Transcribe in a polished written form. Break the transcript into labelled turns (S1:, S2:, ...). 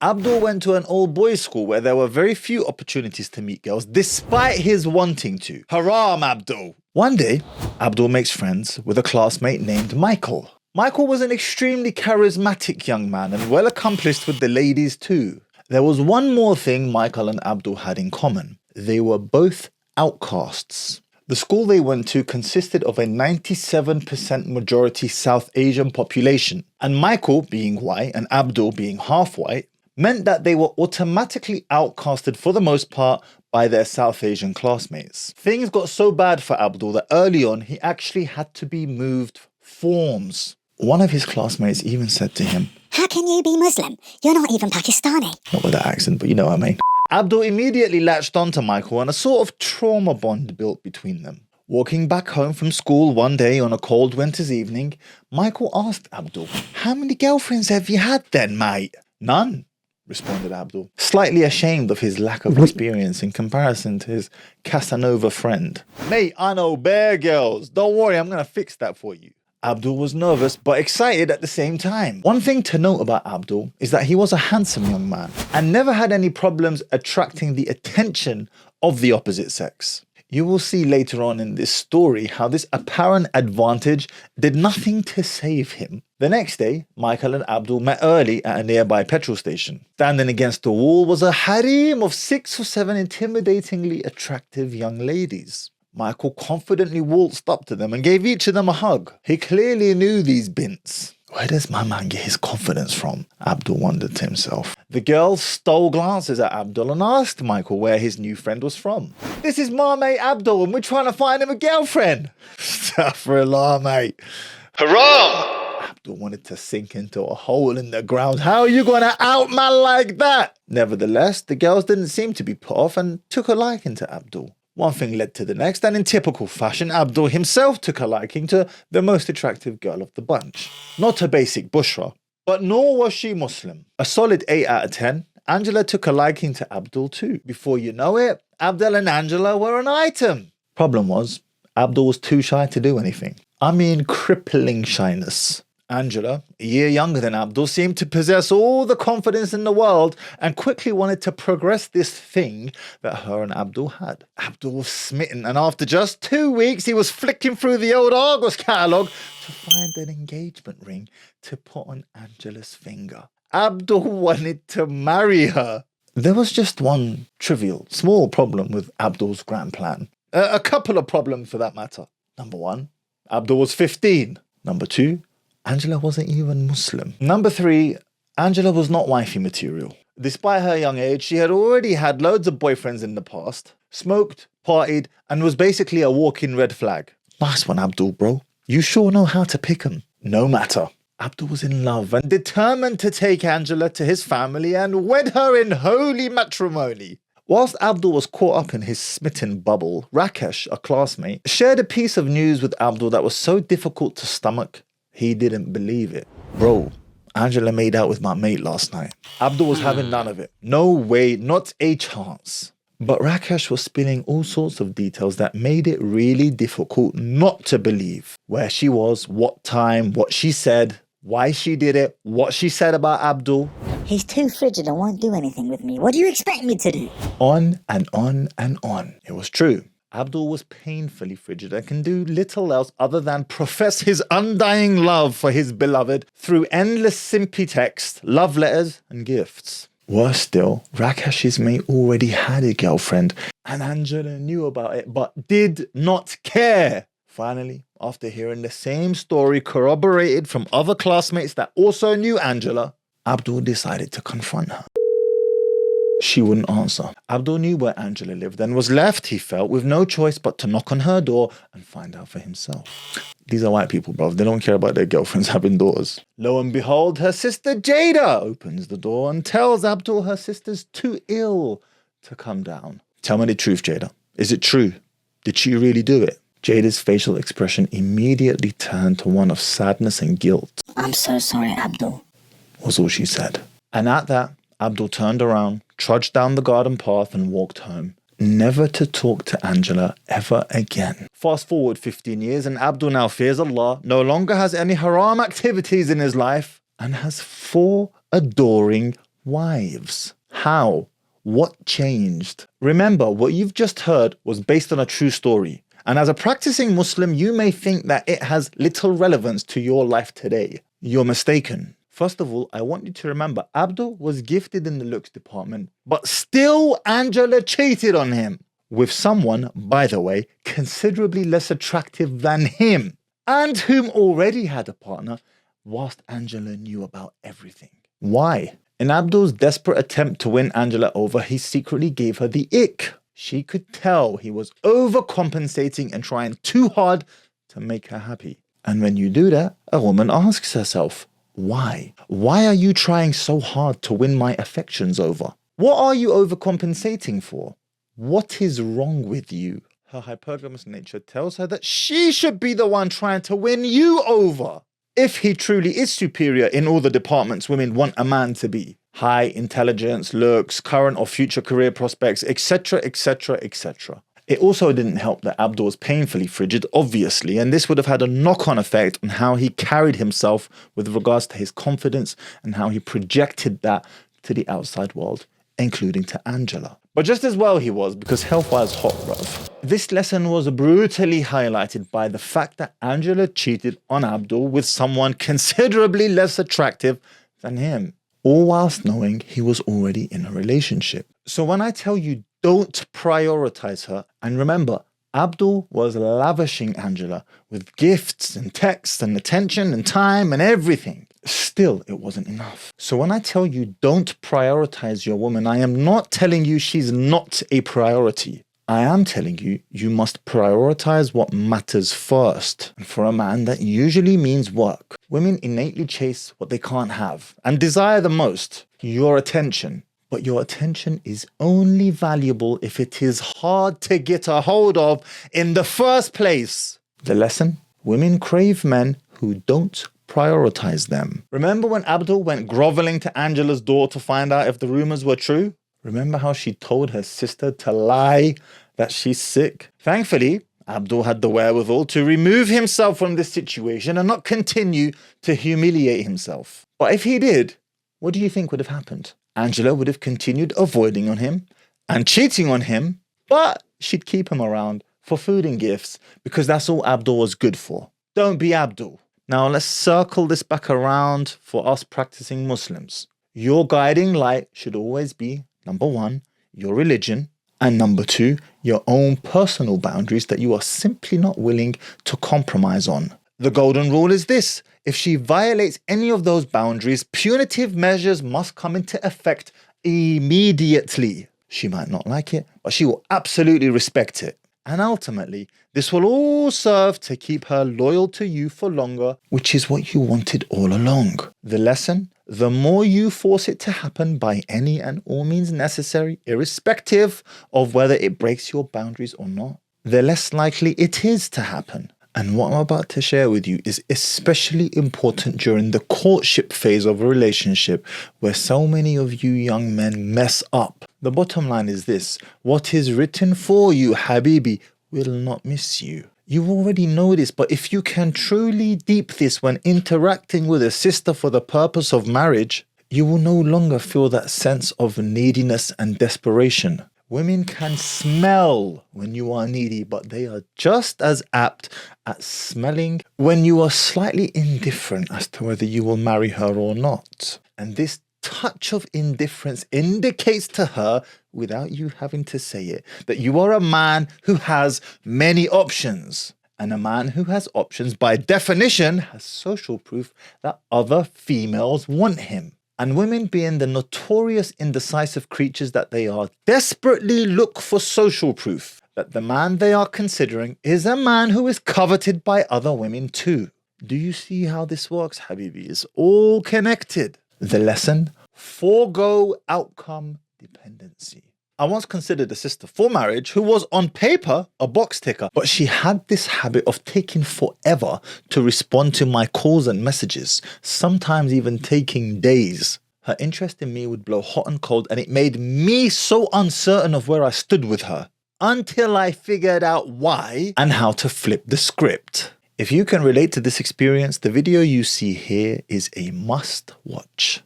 S1: Abdul went to an all-boys school where there were very few opportunities to meet girls, despite his wanting to. Haram, Abdul! One day, Abdul makes friends with a classmate named Michael. Michael was an extremely charismatic young man and well accomplished with the ladies too. There was one more thing Michael and Abdul had in common. They were both outcasts. The school they went to consisted of a 97% majority South Asian population, and Michael, being white and Abdul being half white, meant that they were automatically outcasted for the most part by their South Asian classmates. Things got so bad for Abdul that early on he actually had to be moved forms. One of his classmates even said to him,
S2: "How can you be Muslim? You're not even Pakistani."
S1: Not with that accent, but you know what I mean. Abdul immediately latched onto Michael and a sort of trauma bond built between them. Walking back home from school one day on a cold winter's evening, Michael asked Abdul, "How many girlfriends have you had then, mate?" "None," responded Abdul, slightly ashamed of his lack of experience in comparison to his Casanova friend. "Mate, I know bare girls. Don't worry, I'm going to fix that for you." Abdul was nervous but excited at the same time. One thing to note about Abdul is that he was a handsome young man and never had any problems attracting the attention of the opposite sex. You will see later on in this story how this apparent advantage did nothing to save him. The next day, Michael and Abdul met early at a nearby petrol station. Standing against the wall was a harem of 6 or 7 intimidatingly attractive young ladies. Michael confidently waltzed up to them and gave each of them a hug. He clearly knew these bints. Where does my man get his confidence from? Abdul wondered to himself. The girls stole glances at Abdul and asked Michael where his new friend was from. "This is my mate Abdul and we're trying to find him a girlfriend." Astaghfirullah, mate. Haram! Abdul wanted to sink into a hole in the ground. How are you going to out man like that? Nevertheless, the girls didn't seem to be put off and took a liking to Abdul. One thing led to the next, and in typical fashion, Abdul himself took a liking to the most attractive girl of the bunch. Not a basic Bushra, but nor was she Muslim. A solid 8 out of 10, Angela took a liking to Abdul too. Before you know it, Abdul and Angela were an item. Problem was, Abdul was too shy to do anything. I mean crippling shyness. Angela, a year younger than Abdul, seemed to possess all the confidence in the world and quickly wanted to progress this thing that her and Abdul had. Abdul was smitten, and after just 2 weeks, he was flicking through the old Argos catalogue to find an engagement ring to put on Angela's finger. Abdul wanted to marry her. There was just one trivial, small problem with Abdul's grand plan. A couple of problems for that matter. Number 1, Abdul was 15. Number 2, Angela wasn't even Muslim. Number 3, Angela was not wifey material. Despite her young age, she had already had loads of boyfriends in the past, smoked, partied, and was basically a walking red flag. Nice one, Abdul, bro. You sure know how to pick 'em. No matter. Abdul was in love and determined to take Angela to his family and wed her in holy matrimony. Whilst Abdul was caught up in his smitten bubble, Rakesh, a classmate, shared a piece of news with Abdul that was so difficult to stomach, he didn't believe it. "Bro, Angela made out with my mate last night." Abdul was having none of it. No way, not a chance. But Rakesh was spilling all sorts of details that made it really difficult not to believe. Where she was, what time, what she said, why she did it, what she said about Abdul.
S2: "He's too frigid and won't do anything with me. What do you expect me to do?"
S1: On and on and on. It was true. Abdul was painfully frigid and can do little else other than profess his undying love for his beloved through endless simpy text, love letters, and gifts. Worse still, Rakesh's mate already had a girlfriend, and Angela knew about it but did not care. Finally, after hearing the same story corroborated from other classmates that also knew Angela, Abdul decided to confront her. She wouldn't answer. Abdul knew where Angela lived and was left, he felt, with no choice but to knock on her door and find out for himself. These are white people, bruv. They don't care about their girlfriends having daughters. Lo and behold, her sister Jada opens the door and tells Abdul her sister's too ill to come down. "Tell me the truth, Jada. Is it true? Did she really do it?" Jada's facial expression immediately turned to one of sadness and guilt.
S2: "I'm so sorry, Abdul,"
S1: was all she said. And at that, Abdul turned around, trudged down the garden path and walked home, never to talk to Angela ever again. Fast forward 15 years and Abdul now fears Allah, no longer has any haram activities in his life, and has 4 adoring wives. How? What changed? Remember, what you've just heard was based on a true story. And as a practicing Muslim, you may think that it has little relevance to your life today. You're mistaken. First of all, I want you to remember, Abdul was gifted in the looks department, but still Angela cheated on him with someone, by the way, considerably less attractive than him, and whom already had a partner, whilst Angela knew about everything. Why? In Abdul's desperate attempt to win Angela over, he secretly gave her the ick. She could tell he was overcompensating and trying too hard to make her happy. And when you do that, a woman asks herself, why? Why are you trying so hard to win my affections over? What are you overcompensating for? What is wrong with you? Her hypergamous nature tells her that she should be the one trying to win you over. If he truly is superior in all the departments women want a man to be, high intelligence, looks, current or future career prospects, etc., etc., etc. It also didn't help that Abdul was painfully frigid, obviously, and this would have had a knock-on effect on how he carried himself with regards to his confidence and how he projected that to the outside world, including to Angela. But just as well he was, because health-wise hot, bruv. This lesson was brutally highlighted by the fact that Angela cheated on Abdul with someone considerably less attractive than him, all whilst knowing he was already in a relationship. So when I tell you don't prioritize her, and remember, Abdul was lavishing Angela with gifts and texts and attention and time and everything. Still, it wasn't enough. So when I tell you don't prioritize your woman, I am not telling you she's not a priority. I am telling you, you must prioritize what matters first. And for a man, that usually means work. Women innately chase what they can't have and desire the most, your attention. But your attention is only valuable if it is hard to get a hold of in the first place. The lesson? Women crave men who don't prioritize them. Remember when Abdul went groveling to Angela's door to find out if the rumors were true? Remember how she told her sister to lie that she's sick? Thankfully, Abdul had the wherewithal to remove himself from this situation and not continue to humiliate himself. But if he did, what do you think would have happened? Angela would have continued avoiding on him and cheating on him, but she'd keep him around for food and gifts because that's all Abdul was good for. Don't be Abdul. Now let's circle this back around for us practicing Muslims. Your guiding light should always be, number one, your religion, and number two, your own personal boundaries that you are simply not willing to compromise on. The golden rule is this: if she violates any of those boundaries, punitive measures must come into effect immediately. She might not like it, but she will absolutely respect it. And ultimately, this will all serve to keep her loyal to you for longer, which is what you wanted all along. The lesson? The more you force it to happen by any and all means necessary, irrespective of whether it breaks your boundaries or not, the less likely it is to happen. And what I'm about to share with you is especially important during the courtship phase of a relationship where so many of you young men mess up. The bottom line is this: what is written for you, Habibi, will not miss you. You already know this, but if you can truly deep this when interacting with a sister for the purpose of marriage, you will no longer feel that sense of neediness and desperation. Women can smell when you are needy, but they are just as apt at smelling when you are slightly indifferent as to whether you will marry her or not. And this touch of indifference indicates to her, without you having to say it, that you are a man who has many options. And a man who has options, by definition, has social proof that other females want him. And women, being the notorious indecisive creatures that they are, desperately look for social proof that the man they are considering is a man who is coveted by other women too. Do you see how this works, Habibi? It's all connected. The lesson? Forego outcome dependency. I once considered a sister for marriage who was on paper a box ticker, but she had this habit of taking forever to respond to my calls and messages, sometimes even taking days. Her interest in me would blow hot and cold, and it made me so uncertain of where I stood with her, until I figured out why and how to flip the script. If you can relate to this experience, the video you see here is a must watch.